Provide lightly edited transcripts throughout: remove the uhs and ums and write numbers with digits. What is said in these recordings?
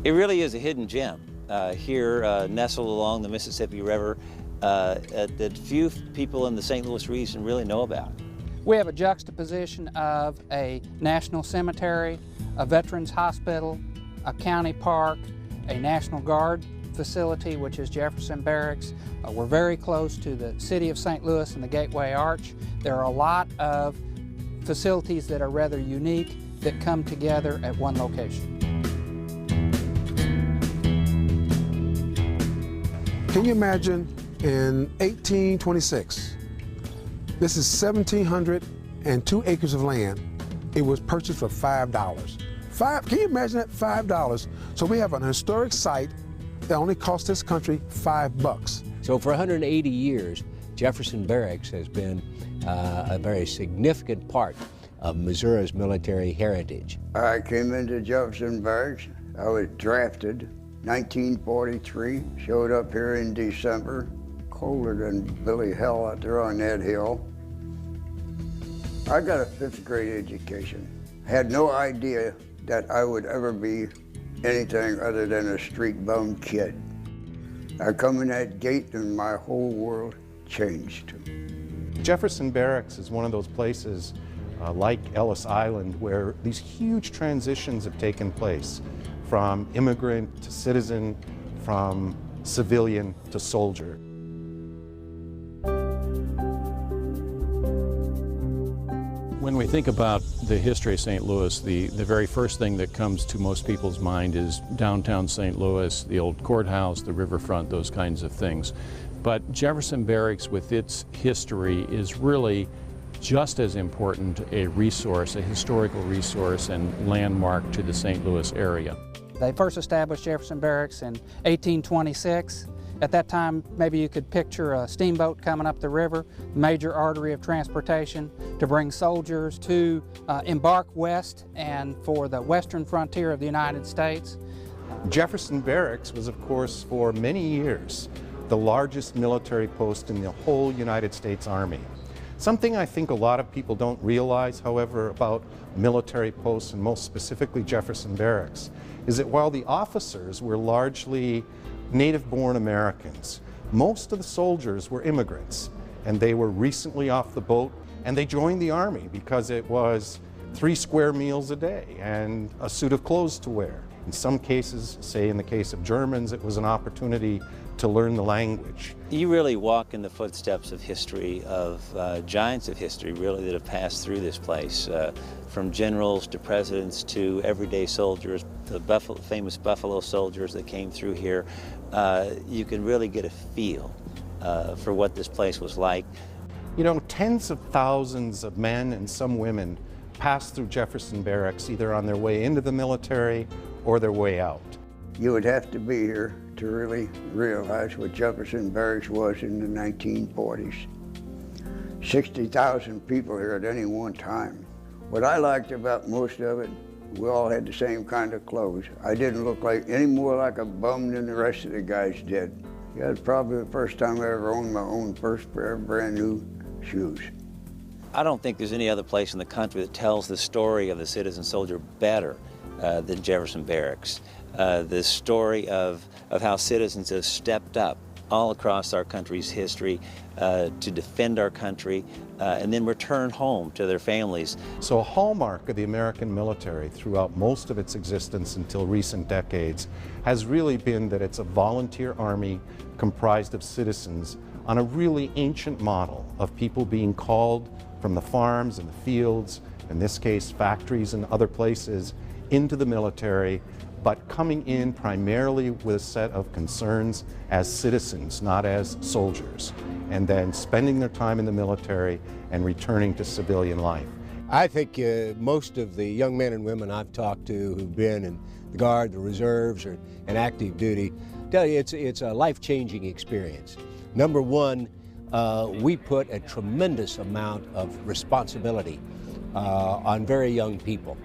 It really is a hidden gem here, nestled along the Mississippi River, that few people in the St. Louis region really know about. We have a juxtaposition of a national cemetery, a veterans hospital, a county park, a National Guard facility, which is Jefferson Barracks. We're very close to the city of St. Louis and the Gateway Arch. There are a lot of facilities that are rather unique that come together at one location. Can you imagine in 1826, this is 1,702 acres of land. It was purchased for $5. Can you imagine that? $5. So we have an historic site that only cost this country $5. So for 180 years, Jefferson Barracks has been a very significant part of Missouri's military heritage. I came into Jefferson Barracks. I was drafted 1943, showed up here in December, colder than Billy Hell out there on that hill. I got a 5th grade education. Had no idea that I would ever be anything other than a street bum kid. I come in that gate and my whole world changed. Jefferson Barracks is one of those places like Ellis Island where these huge transitions have taken place, from immigrant to citizen, from civilian to soldier. When we think about the history of St. Louis, the very first thing that comes to most people's mind is downtown St. Louis, the old courthouse, the riverfront, those kinds of things. But Jefferson Barracks, with its history, is really just as important a resource, a historical resource and landmark to the St. Louis area. They first established Jefferson Barracks in 1826. At that time, maybe you could picture a steamboat coming up the river, major artery of transportation to bring soldiers to embark west and for the western frontier of the United States. Jefferson Barracks was, of course, for many years, the largest military post in the whole United States Army. Something I think a lot of people don't realize, however, about military posts, and most specifically Jefferson Barracks, is that while the officers were largely native-born Americans, most of the soldiers were immigrants, and they were recently off the boat, and they joined the Army because it was 3 square meals a day and a suit of clothes to wear. In some cases, say in the case of Germans, it was an opportunity to learn the language. You really walk in the footsteps of history, of giants of history, really, that have passed through this place, from generals to presidents to everyday soldiers, the famous Buffalo soldiers that came through here. You can really get a feel for what this place was like. You know, tens of thousands of men and some women passed through Jefferson Barracks, either on their way into the military or their way out. You would have to be here to really realize what Jefferson Barracks was in the 1940s. 60,000 people here at any one time. What I liked about most of it, we all had the same kind of clothes. I didn't look like any more like a bum than the rest of the guys did. Yeah, it's probably the first time I ever owned my own first pair of brand new shoes. I don't think there's any other place in the country that tells the story of the citizen soldier better than Jefferson Barracks. The story of how citizens have stepped up all across our country's history to defend our country and then return home to their families. So a hallmark of the American military throughout most of its existence until recent decades has really been that it's a volunteer army comprised of citizens on a really ancient model of people being called from the farms and the fields, in this case factories and other places, into the military, but coming in primarily with a set of concerns as citizens, not as soldiers, and then spending their time in the military and returning to civilian life. I think most of the young men and women I've talked to who've been in the Guard, the Reserves, or in active duty, tell you it's a life-changing experience. Number one, we put a tremendous amount of responsibility on very young people.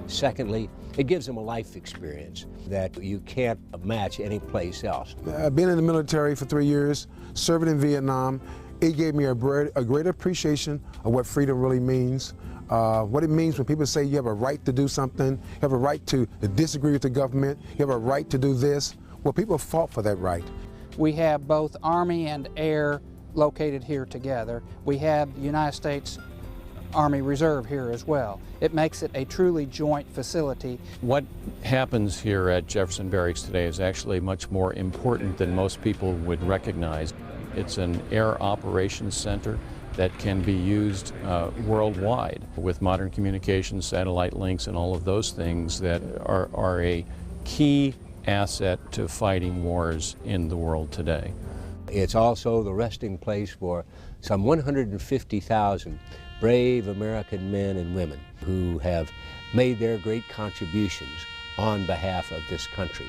Secondly, it gives them a life experience that you can't match anyplace else. Being in the military for 3 years, serving in Vietnam, it gave me a great appreciation of what freedom really means. what it means when people say you have a right to do something, you have a right to disagree with the government, you have a right to do this. Well, people fought for that right. We have both Army and Air located here together. We have the United States Army Reserve here as well. It makes it a truly joint facility. What happens here at Jefferson Barracks today is actually much more important than most people would recognize. It's an air operations center that can be used worldwide with modern communications, satellite links, and all of those things that are a key asset to fighting wars in the world today. It's also the resting place for some 150,000 brave American men and women who have made their great contributions on behalf of this country.